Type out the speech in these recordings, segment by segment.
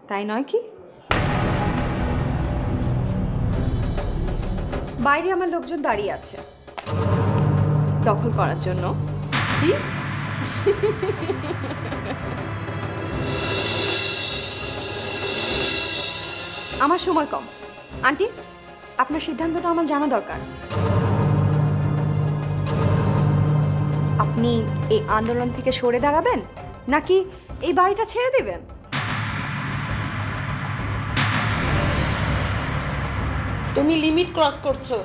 তাই নয় কি? বাইরে আমার লোকজন দাঁড়িয়ে আছে দখল করার জন্য। কি? আমার সময় কম। আন্টি, আপনার সিদ্ধান্তটা আমার জানা দরকার। আপনি এই আন্দোলন থেকে সরে দাঁড়াবেন নাকি এই বাড়িটা ছেড়ে দেবেন? তুমি লিমিট ক্রস করছো।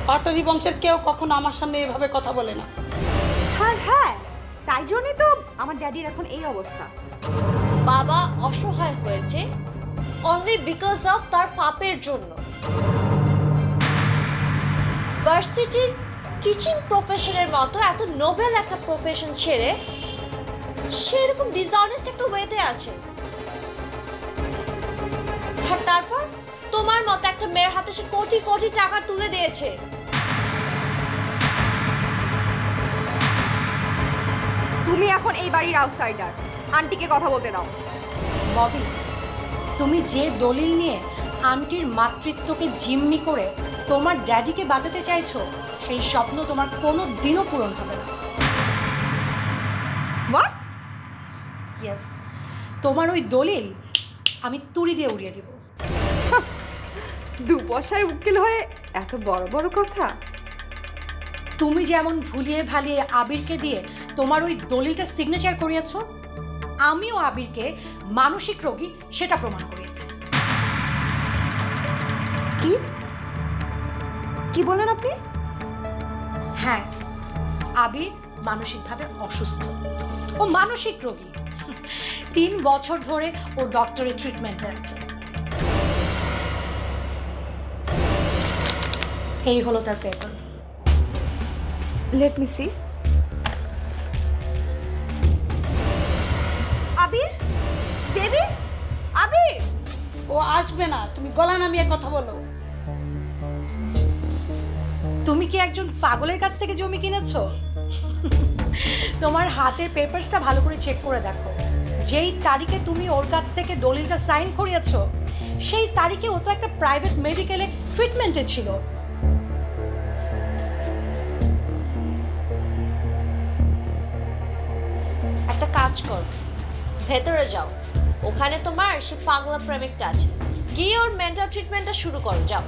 পাটরি বংশের কেউ কখনো আমার সামনে এভাবে কথা বলে না। হ্যাঁ হ্যাঁ, তাই জন্যই তো আমার ড্যাডির এখন এই অবস্থা। বাবা অসহায় হয়েছে অনলি বিকজ অফ তার পাপের জন্য। ভার্সিটির টিচিং প্রফেশনের মতো এত নোবেল একটা প্রফেশন ছেড়ে সে এরকম ডিসঅনেস্ট একটা ওয়েতে আছে। আর তারপর তোমার মতো একটা মেয়ের হাতে সে কোটি কোটি টাকা তুলে দিয়েছে। তুমি এখন এই বাড়ির আউটসাইডার। আন্টিকে কথা বলতে দাও। ববি, তুমি যে দলিল নিয়ে আন্টির মাতৃত্বকে জিম্মি করে তোমার ড্যাডিকে বাঁচাতে চাইছো, সেই স্বপ্ন তোমার কোনো দিনও পূরণ হবে না। হোয়াট? ইয়েস, তোমার ওই দলিল আমি তুড়ি দিয়ে উড়িয়ে দিব। দু পয়সায় উকিল হয়ে এত বড় বড় কথা। তুমি যেমন ভুলিয়ে ভালিয়ে আবিরকে দিয়ে তোমার ওই দলিলটা সিগনেচার করিয়েছো, আমিও আবিরকে মানসিক রোগী সেটা প্রমাণ করিয়েছি। কি কি বলেন আপনি? হ্যাঁ, আবির মানসিকভাবে অসুস্থ, ও মানসিক রোগী। 3 বছর ধরে ও ডক্টরের ট্রিটমেন্টে আছে। এই হলো তার paper. Let me see. Abir, baby, Abir. ও আসবে না, তুমি গলা নামিয়ে কথা বলো। তুমি কি একজন পাগলের কাছ থেকে জমি কিনেছো? তোমার হাতের পেপারসটা ভালো করে চেক করে দেখো। যেই তারিখে তুমি ওর কাছ থেকে দলিলটা সাইন করিয়েছো, সেই তারিখে ও তো একটা প্রাইভেট মেডিকেলে ট্রিটমেন্টে ছিল। একটা কাজ কর, ভেতরে যাও, ওখানে তোমার সে পাগলা প্রেমিকটা আছে, গিয়ে ওর মেন্টাল ট্রিটমেন্টটা শুরু করো, যাও।